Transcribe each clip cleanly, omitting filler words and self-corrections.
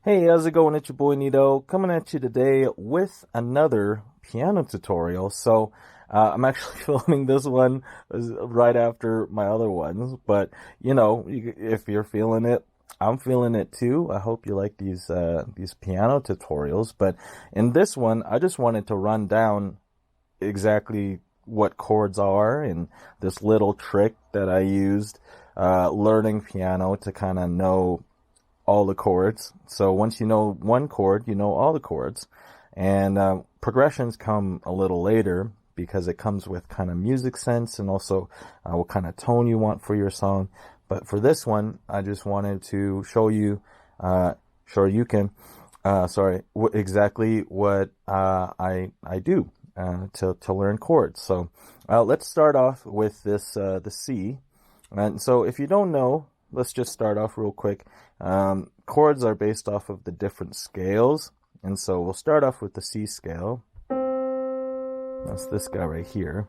Hey, how's it going? It's your boy Nito coming at you today with another piano tutorial. I'm actually filming this one right after my other ones, but if you're feeling it, I'm feeling it too. I hope you like these piano tutorials. But in this one, I just wanted to run down exactly what chords are and this little trick that I used learning piano to kind of know all the chords. So once you know one chord, you know all the chords. And progressions come a little later because it comes with kind of music sense and also what kind of tone you want for your song. But for this one, I just wanted to show you, exactly what I do to learn chords. So let's start off with the C. And so if you don't know, let's just start off real quick. Chords are based off of the different scales. And so we'll start off with the C scale. That's this guy right here.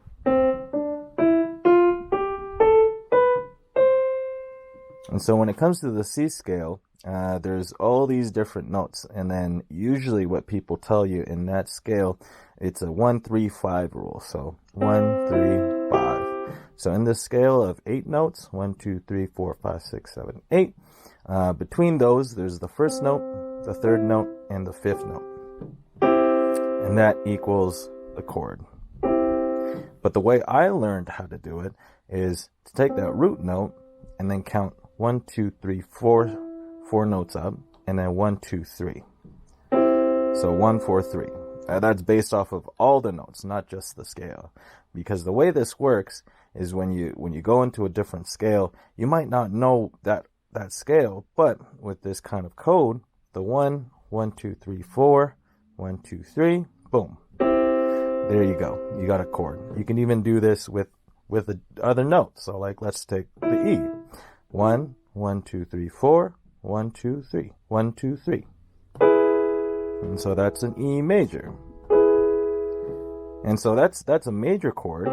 And so when it comes to the C scale, there's all these different notes. And then usually what people tell you in that scale, it's a 1-3-5 rule. So 1-3-5. So in this scale of 8 notes, 1, 2, 3, 4, 5, 6, 7, 8, between those, there's the first note, the third note, and the fifth note. And that equals the chord. But the way I learned how to do it is to take that root note and then count 1, 2, 3, 4 notes up, and then 1, 2, 3. So 1, 4, 3. That's based off of all the notes, not just the scale. Because the way this works is when you go into a different scale, you might not know that scale, but with this kind of code, the 1, 1, 2, 3, 4, 1, 2, 3, boom. There you go. You got a chord. You can even do this with the other notes. So like, let's take the E. 1, 1, 2, 3, 4, 1, 2, 3, 1, 2, 3. And so that's an E major. And so that's a major chord,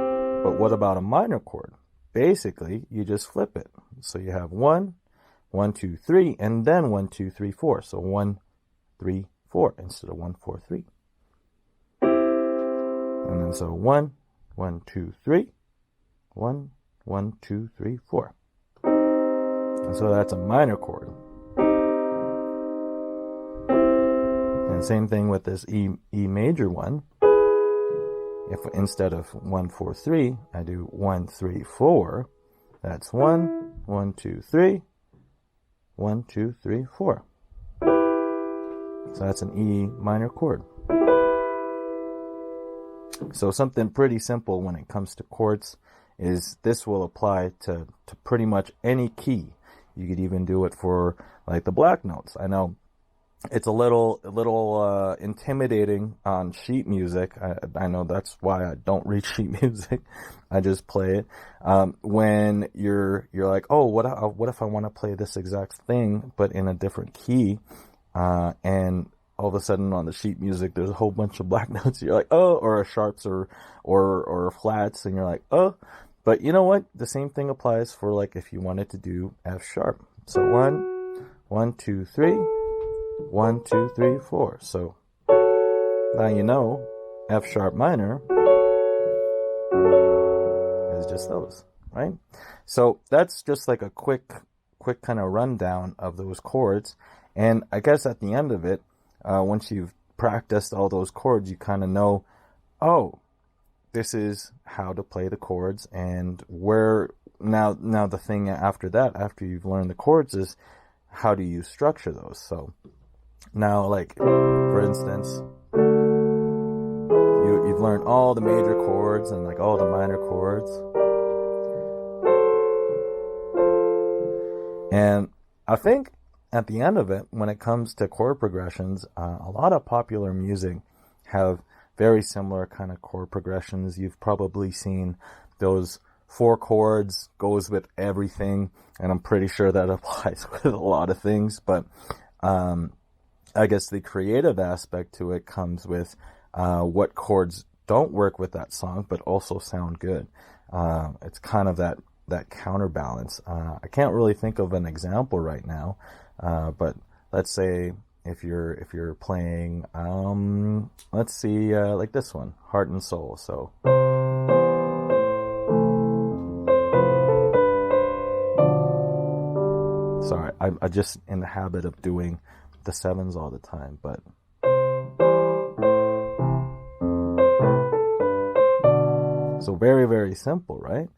but what about a minor chord? Basically, you just flip it. So you have 1, 1, 2, 3, and then 1, 2, 3, 4. So 1, 3, 4 instead of 1, 4, 3. And then so 1, 1, 2, 3, 1, 1, 2, 3, 4. And so that's a minor chord. And same thing with this E major one. If instead of 1, 4, 3, I do 1, 3, 4, that's 1, 1, 2, 3, 1, 2, 3, 4. So that's an E minor chord. So something pretty simple when it comes to chords is this will apply to pretty much any key. You could even do it for like the black notes. I know it's a little intimidating on sheet music. I know that's why I don't read sheet music. I just play it. When you're like, oh, what if I want to play this exact thing but in a different key? And all of a sudden on the sheet music, there's a whole bunch of black notes. You're like, oh, or sharps or flats, and you're like, oh. But you know what? The same thing applies for like if you wanted to do F sharp. So 1, 2, 3. 1, 2, 3, 4. So now you know F sharp minor is just those, right? So that's just like a quick kind of rundown of those chords. And I guess at the end of it, once you've practiced all those chords, you kind of know, oh, this is how to play the chords. And where now the thing after that, after you've learned the chords, is how do you structure those? So now, like, for instance, you've learned all the major chords and like all the minor chords. And I think at the end of it, when it comes to chord progressions, a lot of popular music have very similar kind of chord progressions. You've probably seen those 4 chords goes with everything, and I'm pretty sure that applies with a lot of things. But I guess the creative aspect to it comes with what chords don't work with that song but also sound good. It's kind of that counterbalance. I can't really think of an example right now, but let's say if you're playing, let's see, like this one, Heart and Soul. So sorry, I'm just in the habit of doing the sevens all the time, but so very, very simple, right?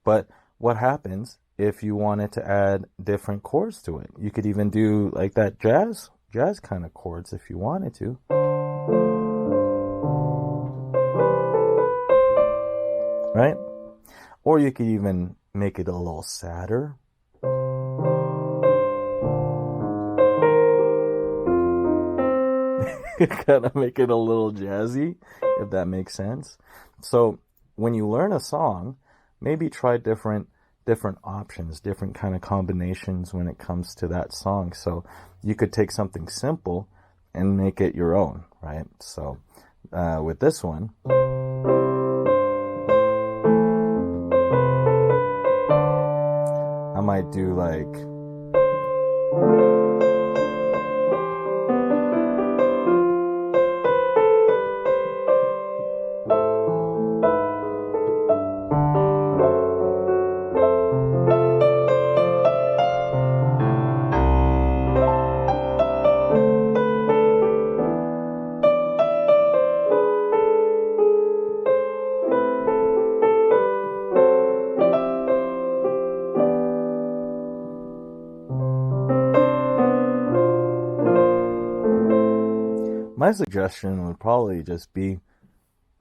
But what happens if you wanted to add different chords to it? You could even do like that jazz kind of chords if you wanted to. Right? Or you could even make it a little sadder. Kind of make it a little jazzy, if that makes sense. So when you learn a song, maybe try different options, different kind of combinations when it comes to that song. So you could take something simple and make it your own, right? So with this one, I might do like, my suggestion would probably just be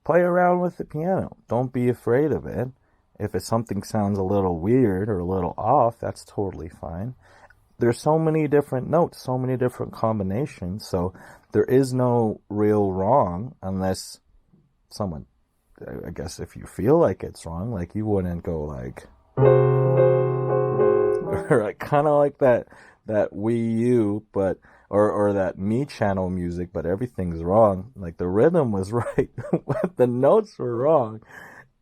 play around with the piano. Don't be afraid of it. If it's something sounds a little weird or a little off, that's totally fine. There's so many different notes, so many different combinations, so there is no real wrong unless someone, I guess if you feel like it's wrong, like you wouldn't go like, or kind of like that Wii U, but or that Me channel music, but everything's wrong. Like the rhythm was right, but the notes were wrong.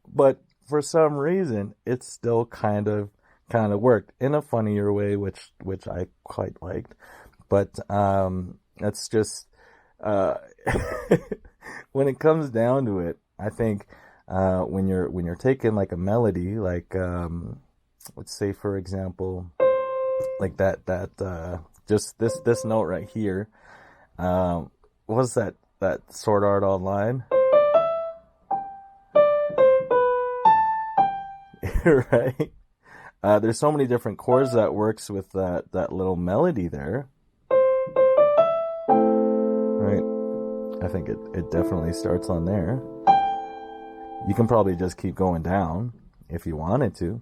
But for some reason, it still kind of worked in a funnier way, which I quite liked. But that's just when it comes down to it, I think when you're taking like a melody, like let's say for example, like that just this note right here, what's that Sword Art Online? Right? There's so many different chords that works with that little melody there. Right? I think it definitely starts on there. You can probably just keep going down if you wanted to.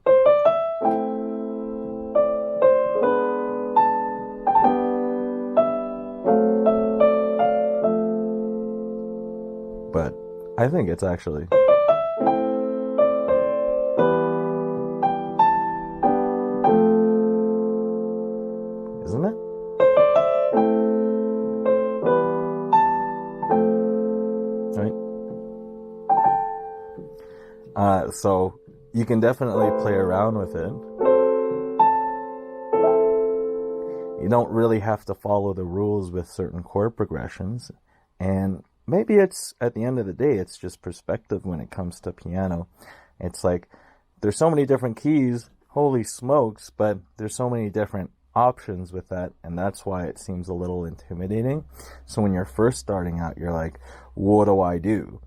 But I think it's actually... Isn't it? Right? So you can definitely play around with it. You don't really have to follow the rules with certain chord progressions. And maybe it's, at the end of the day, it's just perspective when it comes to piano. It's like, there's so many different keys, holy smokes, but there's so many different options with that, and that's why it seems a little intimidating. So when you're first starting out, you're like, what do I do?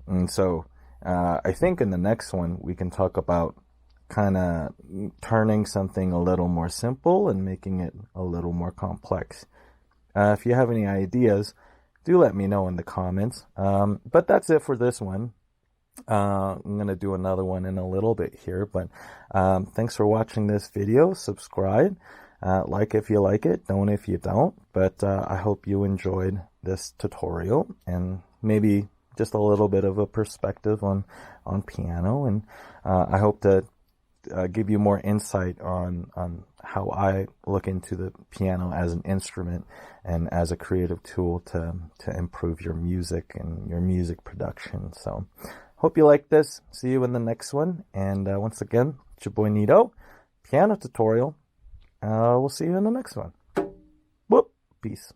And so I think in the next one, we can talk about kind of turning something a little more simple and making it a little more complex. If you have any ideas, do let me know in the comments. But that's it for this one. I'm going to do another one in a little bit here, but thanks for watching this video. Subscribe, like if you like it, don't if you don't. But I hope you enjoyed this tutorial and maybe just a little bit of a perspective on piano. And I hope to give you more insight on how I look into the piano as an instrument and as a creative tool to improve your music and your music production. So hope you like this. See you in the next one. And once again, it's your boy Nito, piano tutorial. We'll see you in the next one. Whoop. Peace.